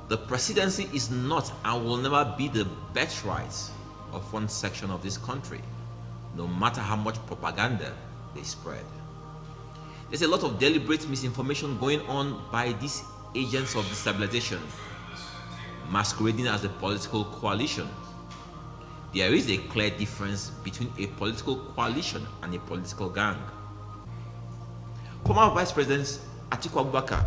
The presidency is not and will never be the birthright of one section of this country, no matter how much propaganda they spread. There's a lot of deliberate misinformation going on by these agents of destabilization, masquerading as a political coalition. There is a clear difference between a political coalition and a political gang. Former Vice President Atiku Abubakar,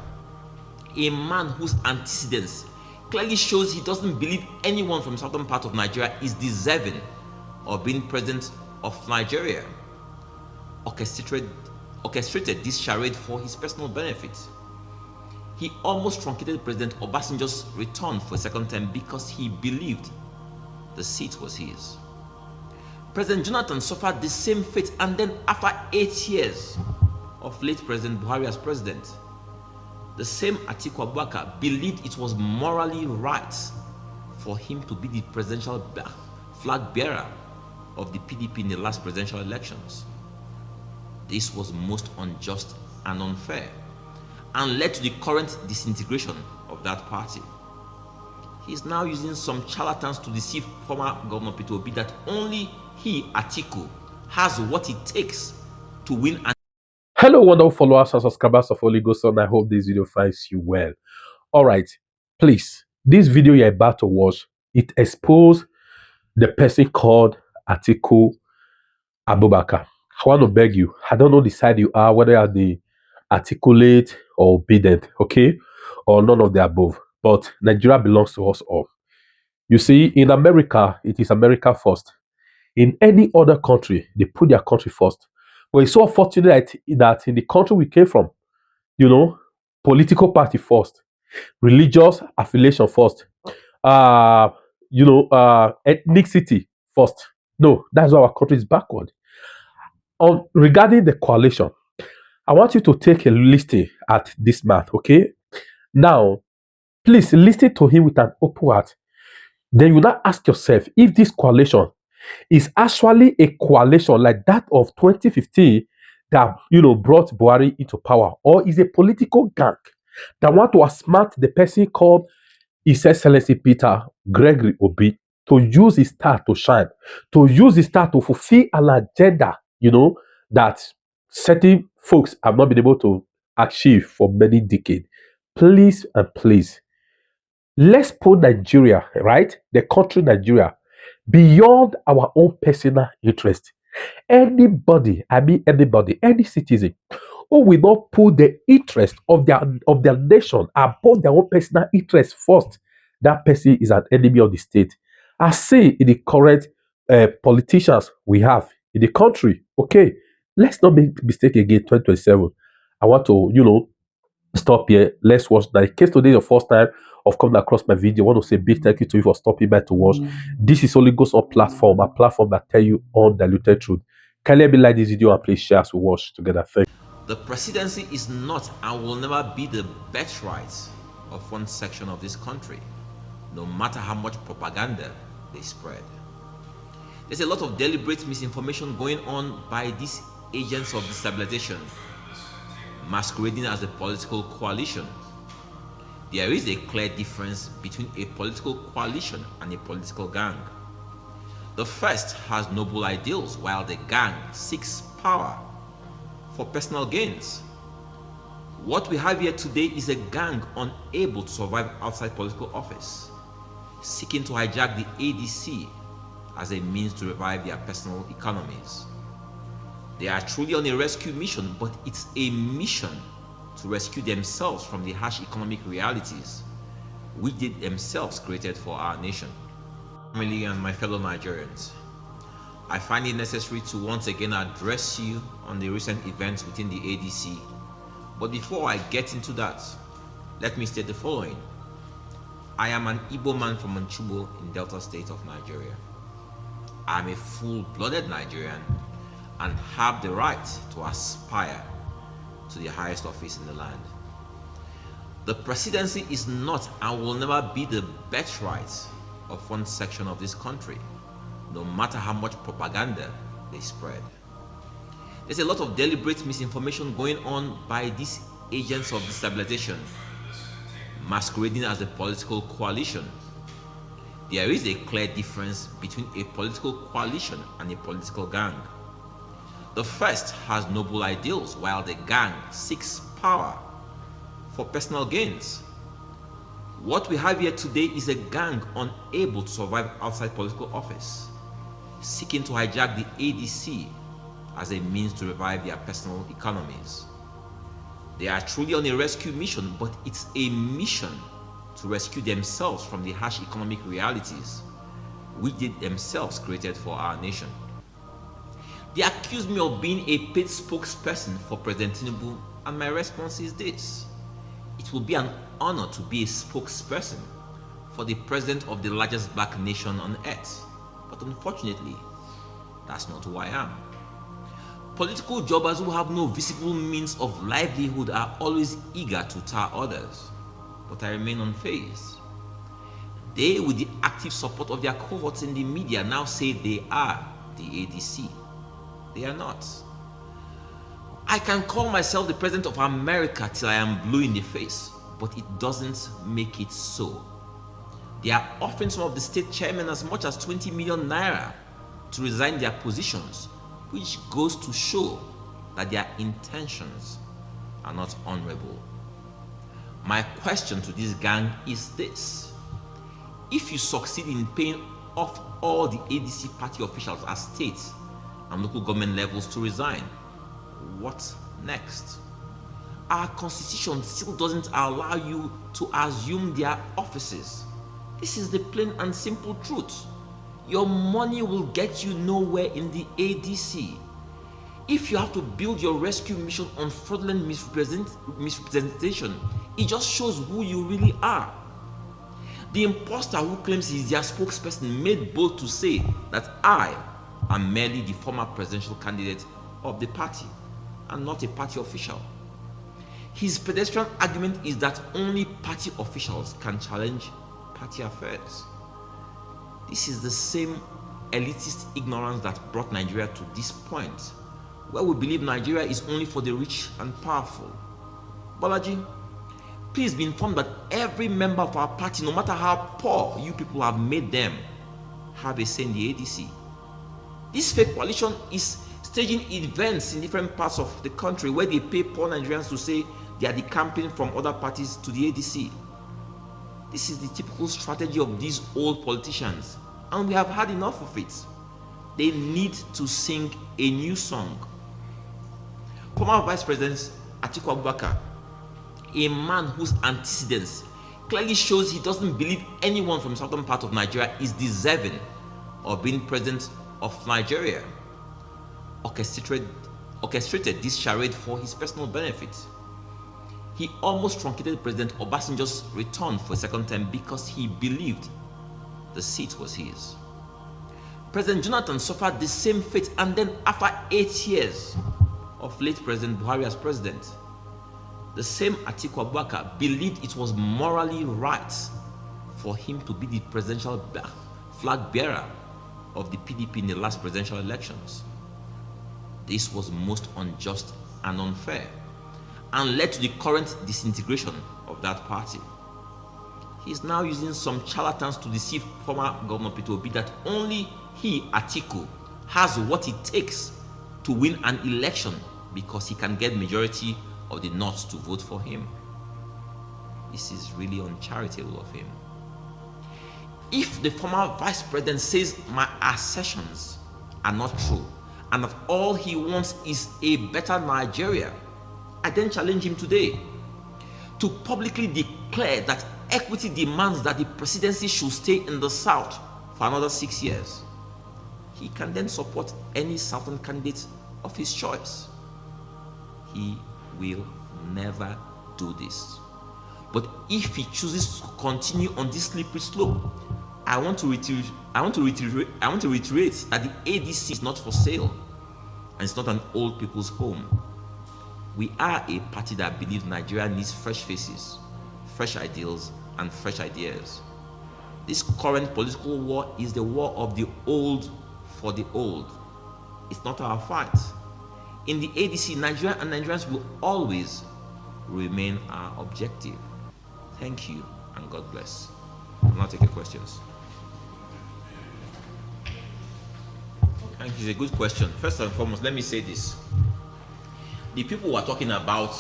a man whose antecedents clearly shows he doesn't believe anyone from the southern part of Nigeria is deserving of being president of Nigeria, orchestrated this charade for his personal benefit. He almost truncated President Obasanjo's return for a second term because he believed the seat was his. President Jonathan suffered the same fate, and then after 8 years of late President Buhari as president, the same Atiku Abubakar believed it was morally right for him to be the presidential flag bearer of the PDP in the last presidential elections. This was most unjust and unfair, and led to the current disintegration of that party. He is now using some charlatans to deceive former Governor Peter Obi that only he, Atiku, has what it takes to win an. Hello, wonderful followers and subscribers of Holy Ghost, and I hope this video finds you well. All right, please, this video you're about to watch, it exposed the person called Atiku Abubakar. I want to beg you, I don't know the side you are, whether you are the articulate or obedient, okay, or none of the above. But Nigeria belongs to us all. You see, in America, it is America first. In any other country, they put their country first. But it's so fortunate that in the country we came from, political party first, religious affiliation first, ethnicity first. No, that's why our country is backward. Regarding the coalition, I want you to take a listen at this man, okay? Now, please listen to him with an open heart. Then you now ask yourself if this coalition is actually a coalition like that of 2015 that brought Buhari into power, or is a political gang that want to outsmart the person called His Excellency Peter Gregory Obi to use his star to shine, to use his star to fulfill an agenda, that certain folks have not been able to achieve for many decades. Please and please, let's put Nigeria, right? The country Nigeria, beyond our own personal interest. Anybody, any citizen who will not put the interest of their nation above their own personal interest first, that person is an enemy of the state. I see in the current politicians we have in the country. Okay, let's not make mistake again. 2027. I want to, stop here. Let's watch that. In case today is your first time of coming across my video, I want to say big thank you to you for stopping by to watch. This is Holy Ghost on platform, a platform that tell you undiluted truth. Can you like this video and please share as we watch together? Thank you. The presidency is not and will never be the birthright of one section of this country, no matter how much propaganda they spread. There's a lot of deliberate misinformation going on by these agents of destabilization, masquerading as a political coalition. There is a clear difference between a political coalition and a political gang. The first has noble ideals, while the gang seeks power for personal gains. What we have here today is a gang unable to survive outside political office, seeking to hijack the ADC as a means to revive their personal economies. They are truly on a rescue mission, but it's a mission to rescue themselves from the harsh economic realities which they themselves created for our nation. Family and my fellow Nigerians, I find it necessary to once again address you on the recent events within the ADC. But before I get into that, let me state the following. I am an Igbo man from Manchubo in Delta State of Nigeria. I am a full-blooded Nigerian and have the right to aspire to the highest office in the land. The presidency is not and will never be the birthright of one section of this country, no matter how much propaganda they spread. There's a lot of deliberate misinformation going on by these agents of destabilization, masquerading as a political coalition. There is a clear difference between a political coalition and a political gang. The first has noble ideals, while the gang seeks power for personal gains. What we have here today is a gang unable to survive outside political office, seeking to hijack the ADC as a means to revive their personal economies. They are truly on a rescue mission, but it's a mission to rescue themselves from the harsh economic realities which they themselves created for our nation. They accuse me of being a paid spokesperson for President Tinubu, and my response is this: it will be an honor to be a spokesperson for the president of the largest black nation on earth, but unfortunately, that's not who I am. Political jobbers who have no visible means of livelihood are always eager to tar others, but I remain unfazed. They, with the active support of their cohorts in the media, now say they are the ADC. They are not. I can call myself the president of America till I am blue in the face, but it doesn't make it so. They are offering some of the state chairmen as much as 20 million naira to resign their positions, which goes to show that their intentions are not honorable. My question to this gang is this: if you succeed in paying off all the ADC party officials at state and local government levels to resign, what next? Our constitution still doesn't allow you to assume their offices. This is the plain and simple truth. Your money will get you nowhere in the ADC. If you have to build your rescue mission on fraudulent misrepresentation, it just shows who you really are. The imposter who claims he's their spokesperson made bold to say that I am merely the former presidential candidate of the party and not a party official. His pedestrian argument is that only party officials can challenge party affairs. This is the same elitist ignorance that brought Nigeria to this point, where we believe Nigeria is only for the rich and powerful. Bolaji, please be informed that every member of our party, no matter how poor you people have made them, have a say in the ADC. This fake coalition is staging events in different parts of the country where they pay poor Nigerians to say they are decamping from other parties to the ADC. This is the typical strategy of these old politicians, and we have had enough of it. They need to sing a new song. Former Vice President Atiku Abubakar, a man whose antecedents clearly shows he doesn't believe anyone from the southern part of Nigeria is deserving of being president of Nigeria, orchestrated this charade for his personal benefit. He almost truncated President Obasanjo's return for a second term because he believed the seat was his. President Jonathan suffered the same fate, and then after 8 years of late President Buhari as president, the same Atiku Abubakar believed it was morally right for him to be the presidential flag bearer of the PDP in the last presidential elections. This was most unjust and unfair, and led to the current disintegration of that party. He is now using some charlatans to deceive former Governor Peter Obi that only he, Atiku, has what it takes to win an election because he can get majority of the North to vote for him. This is really uncharitable of him. If the former vice president says my assertions are not true and that all he wants is a better Nigeria, I then challenge him today to publicly declare that equity demands that the presidency should stay in the South for another 6 years. He can then support any Southern candidate of his choice. He will never do this. But if he chooses to continue on this slippery slope, I want to reiterate that the ADC is not for sale, and it's not an old people's home. We are a party that believes Nigeria needs fresh faces, fresh ideals, and fresh ideas. This current political war is the war of the old for the old. It's not our fight. In the ADC, Nigeria and Nigerians will always remain our objective. Thank you, and God bless. I'll now take your questions. Thank you. It's a good question. First and foremost, let me say this. The people we're talking about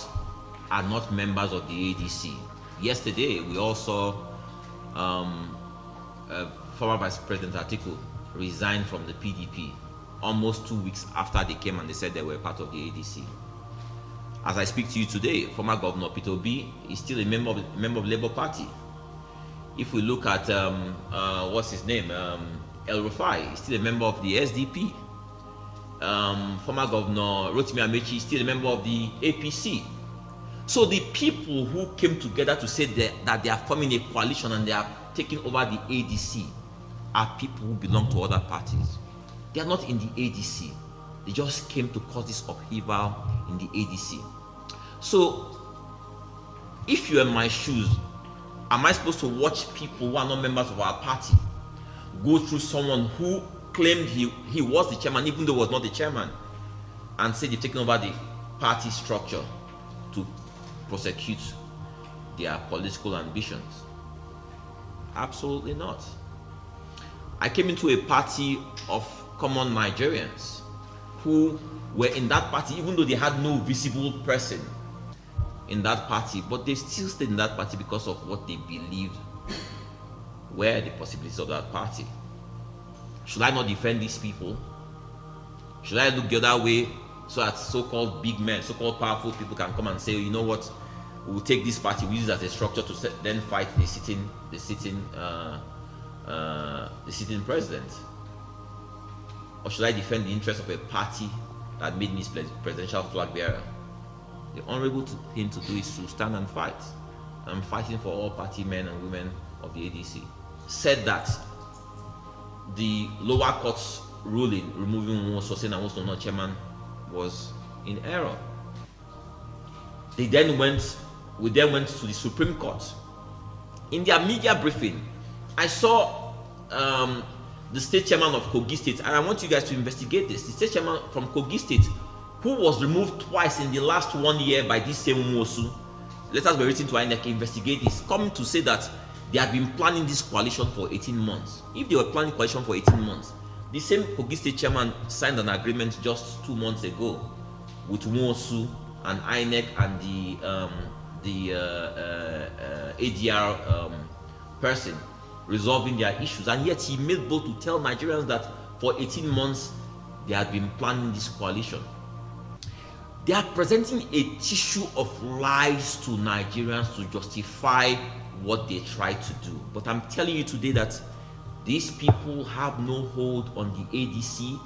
are not members of the ADC. Yesterday, we also former Vice President Atiku resigned from the PDP almost 2 weeks after they came and they said they were part of the ADC. As I speak to you today, former Governor Peter Obi is still a member of the Labour Party. If we look at what's his name, El Rufai, he's still a member of the SDP. Former Governor Rotimi Amechi is still a member of the APC. So the people who came together to say that they are forming a coalition and they are taking over the ADC are people who belong to other parties. They are not in the ADC. They just came to cause this upheaval in the ADC. So, if you're in my shoes, am I supposed to watch people who are not members of our party go through someone who claimed he was the chairman, even though he was not the chairman, and say they've taken over the party structure to prosecute their political ambitions? Absolutely not. I came into a party of common Nigerians who were in that party, even though they had no visible person in that party, but they still stayed in that party because of what they believed were the possibilities of that party. Should I not defend these people? Should I look the other way so that so-called big men, so-called powerful people can come and say, you know what, we'll take this party, we use it as a structure to then fight the sitting president? Or should I defend the interest of a party that made me presidential flag bearer? The honorable thing to do is to stand and fight. I'm fighting for all party men and women of the ADC. Said that the lower court's ruling removing Nwosu saying that Nwosu not chairman was in error. We then went to the Supreme Court. In their media briefing, I saw the state chairman of Kogi State, and I want you guys to investigate this. The state chairman from Kogi State, who was removed twice in the last 1 year by this same Nwosu, letters were written to INEC, investigate this, coming to say that they had been planning this coalition for 18 months. If they were planning coalition for 18 months, the same Kogi State chairman signed an agreement just 2 months ago with Nwosu and INEC and the ADR person resolving their issues, and yet he made bold to tell Nigerians that for 18 months they had been planning this coalition. They are presenting a tissue of lies to Nigerians to justify what they try to do. But I'm telling you today that these people have no hold on the ADC.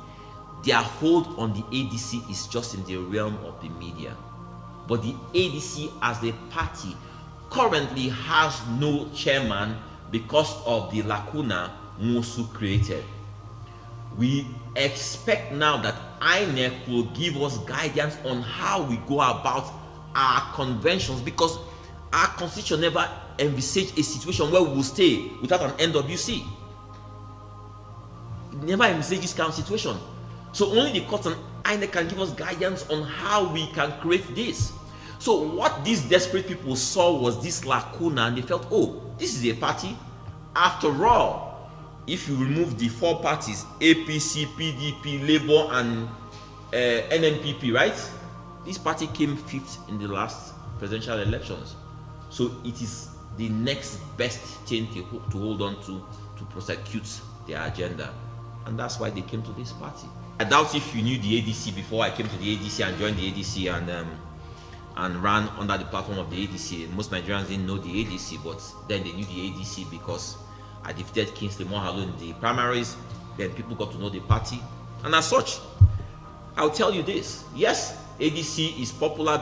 Their hold on the ADC is just in the realm of the media. But the ADC as a party currently has no chairman because of the lacuna Nwosu created. We expect now that INEC will give us guidance on how we go about our conventions, because our constitution never envisaged a situation where we will stay without an NWC. It never envisaged this kind of situation. So only the court and INEC can give us guidance on how we can create this. So what these desperate people saw was this lacuna, and they felt, oh, this is a party. After all, if you remove the 4 parties, APC, PDP, Labour, and NNPP, right? This party came 5th in the last presidential elections. So it is the next best thing to hold on to prosecute their agenda. And that's why they came to this party. I doubt if you knew the ADC before I came to the ADC and joined the ADC and ran under the platform of the ADC. Most Nigerians didn't know the ADC, but then they knew the ADC because I defeated Kingsley Mohalo in the primaries. Then people got to know the party. And as such, I'll tell you this. Yes, ADC is popular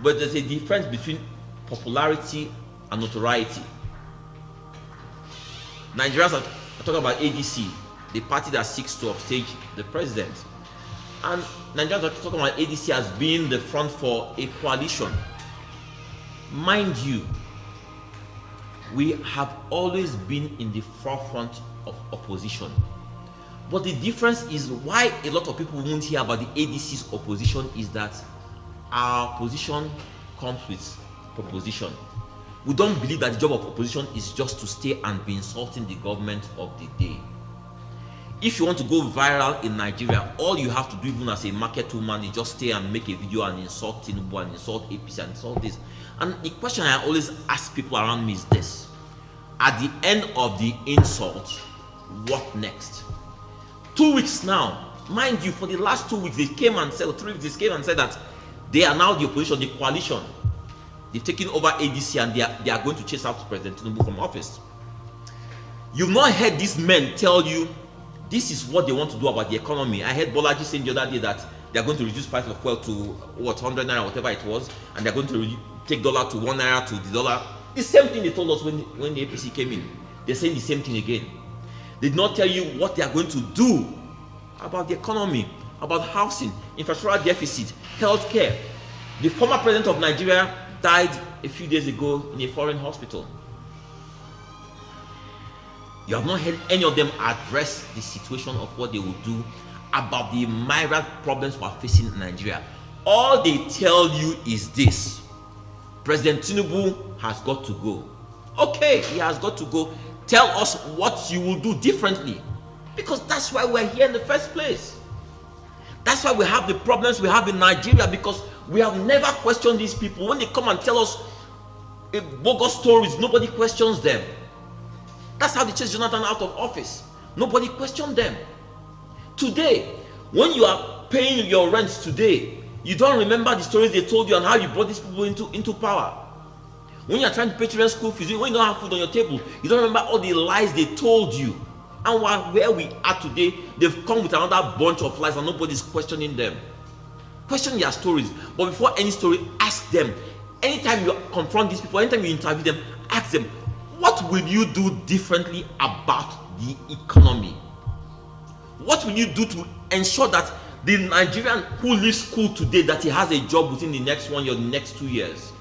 but there's a difference between popularity and notoriety. Nigerians are talking about ADC, the party that seeks to upstage the president. And Nigerians are talking about ADC as being the front for a coalition. Mind you, we have always been in the forefront of opposition. But the difference is why a lot of people won't hear about the ADC's opposition is that our position comes with proposition. We don't believe that the job of opposition is just to stay and be insulting the government of the day. If you want to go viral in Nigeria, all you have to do, even as a market woman, is just stay and make a video and insult Tinubu and insult APC and insult this. And the question I always ask people around me is this: at the end of the insult, what next? 2 weeks now, mind you, for the last 2 weeks, they came and said, or 3 weeks, they came and said that they are now the opposition, the coalition. They've taken over ADC and they are going to chase out President Tinubu from office. You've not heard these men tell you this is what they want to do about the economy. I heard Bolaji saying the other day that they are going to reduce price of fuel to what, 100 naira, whatever it was, and they're going to take dollar to 1 naira to the dollar. The same thing they told us when the APC came in. They're saying the same thing again. They did not tell you what they are going to do about the economy, about housing, infrastructure deficit, healthcare. The former president of Nigeria died a few days ago in a foreign hospital. You have not heard any of them address the situation of what they will do about the myriad problems we are facing in Nigeria. All they tell you is this: President Tinubu has got to go. Okay, he has got to go. Tell us what you will do differently, because that's why we're here in the first place. That's why we have the problems we have in Nigeria, because we have never questioned these people. When they come and tell us bogus stories, nobody questions them. That's how they chased Jonathan out of office. Nobody questioned them. Today, when you are paying your rent today, you don't remember the stories they told you and how you brought these people into power. When you are trying to pay children's school fees, when you don't have food on your table, you don't remember all the lies they told you. And where we are today, they've come with another bunch of lies and nobody's questioning them. Question their stories. But before any story, ask them. Anytime you confront these people, anytime you interview them, ask them, what will you do differently about the economy? What will you do to ensure that the Nigerian who leaves school today, that he has a job within the next 1 year, the next 2 years?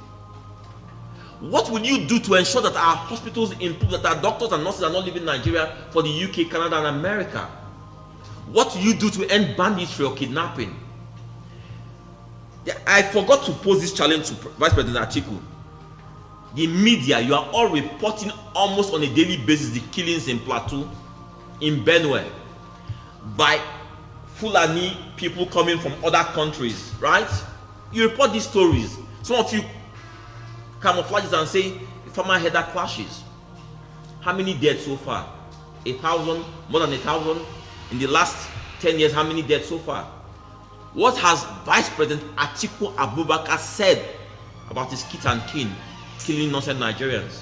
What will you do to ensure that our hospitals improve, that our doctors and nurses are not leaving Nigeria for the UK, Canada, and America? What will you do to end banditry or kidnapping? I forgot to pose this challenge to Vice President Atiku. The media, you are all reporting almost on a daily basis the killings in Plateau, in Benue, by Fulani people coming from other countries, right? You report these stories. Some of you camouflages and say farmer header clashes. How many dead so far? 1,000, more than 1,000. In the last 10 years, how many dead so far? What has Vice President Atiku Abubakar said about his kit and kin killing innocent Nigerians?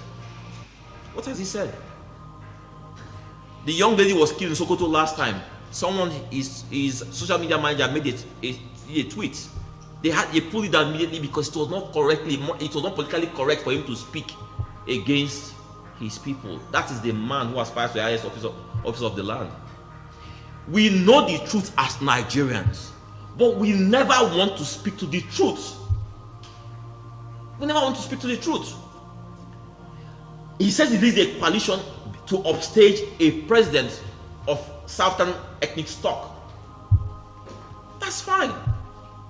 What has he said? The young lady was killed in Sokoto last time. Someone, his social media manager, made a tweet. They pulled it down immediately because it was not politically correct for him to speak against his people. That is the man who aspires to the highest office of the land. We know the truth as Nigerians, but we never want to speak to the truth. We never want to speak to the truth. He says it is a coalition to upstage a president of Southern ethnic stock. That's fine.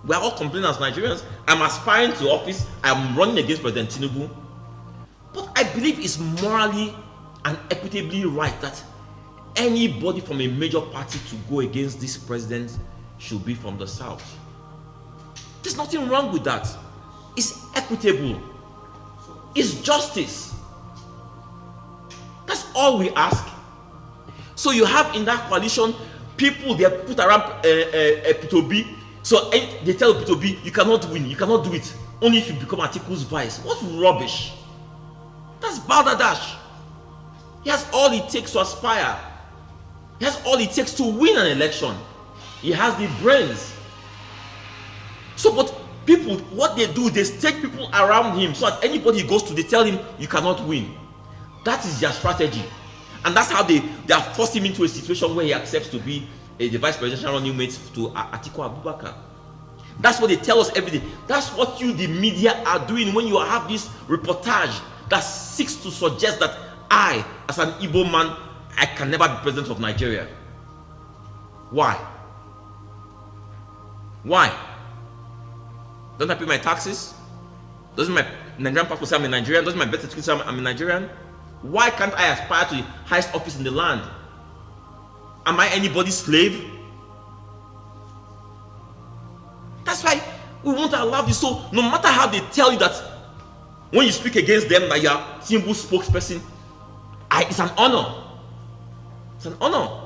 We are all complaining as Nigerians. I'm aspiring to office. I'm running against President Tinubu. But I believe it's morally and equitably right that anybody from a major party to go against this president should be from the South. There's nothing wrong with that. It's equitable. It's justice. That's all we ask. So you have in that coalition people they put around P2B. So they tell P2B, you cannot win, you cannot do it. Only if you become Atiku's vice. What rubbish. That's balderdash. He has all it takes to aspire. He has all it takes to win an election. He has the brains. So, but people, what they do, they stake people around him so that anybody he goes to, they tell him, you cannot win. That is their strategy. And that's how they are forcing him into a situation where he accepts to be the vice presidential running mate to Atiku Abubakar. That's what they tell us every day. That's what you, the media, are doing when you have this reportage that seeks to suggest that I, as an Igbo man, I can never be president of Nigeria. Why? Why? Don't I pay my taxes? Doesn't my Nigerian passport say I'm a Nigerian? Doesn't my birth certificate say I'm a Nigerian? Why can't I aspire to the highest office in the land? Am I anybody's slave? That's why we want to allow this. So no matter how they tell you that when you speak against them that you are Tinubu's spokesperson, it's an honor. It's an honor.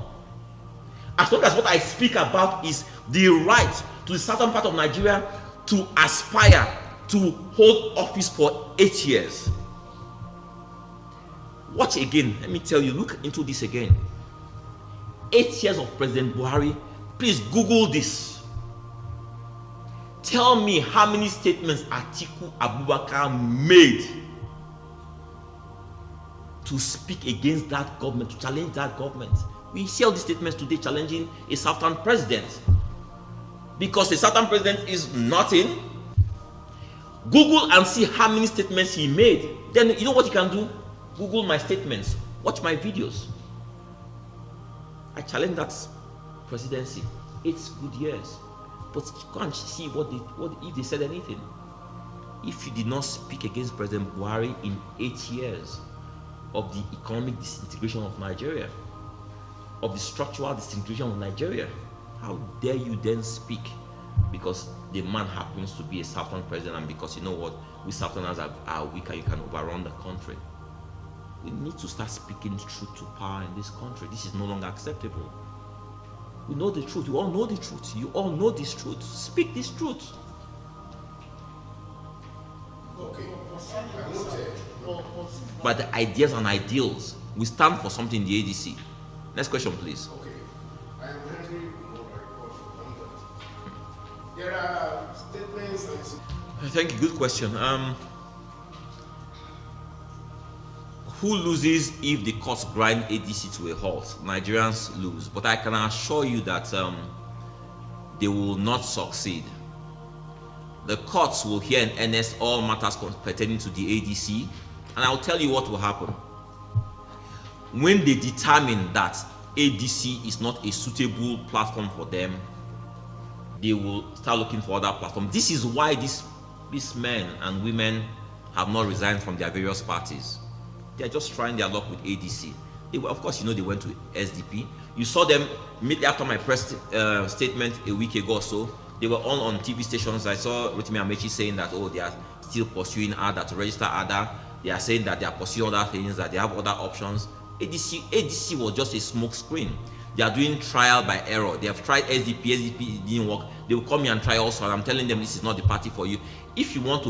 As long as what I speak about is the right to the southern part of Nigeria to aspire to hold office for 8 years. Watch again. Let me tell you, look into this again. 8 years of President Buhari. Please Google this. Tell me how many statements Atiku Abubakar made to speak against that government, to challenge that government. We see all these statements today challenging a southern president. Because a southern president is nothing. Google and see how many statements he made. Then you know what you can do? Google my statements. Watch my videos. I challenge that presidency. 8 good years. But you can't see what if they said anything. If you did not speak against President Buhari in 8 years of the economic disintegration of Nigeria, of the structural disintegration of Nigeria, how dare you then speak? Because the man happens to be a southern president, and because you know what, we southerners are weaker, you can overrun the country. We need to start speaking truth to power in this country. This is no longer acceptable. We know the truth. You all know the truth. You all know this truth. Speak this truth. Okay. But the ideas and ideals, we stand for something in the ADC. Next question, please. Okay. I am Henry from London. There are statements and... Thank you. Good question. Who loses if the courts grind ADC to a halt? Nigerians lose. But I can assure you that they will not succeed. The courts will hear in earnest all matters pertaining to the ADC, and I'll tell you what will happen. When they determine that ADC is not a suitable platform for them, they will start looking for other platforms. This is why these men and women have not resigned from their various parties. They are just trying their luck with ADC. Of course, you know they went to SDP. You saw them immediately after my press statement a week ago or so. They were all on TV stations. I saw Rotimi Amechi saying that, oh, they are still pursuing ADA to register ADA. They are saying that they are pursuing other things, that they have other options. ADC was just a smoke screen. They are doing trial by error. They have tried SDP didn't work. They will come here and try also, and I'm telling them this is not the party for you. If you want to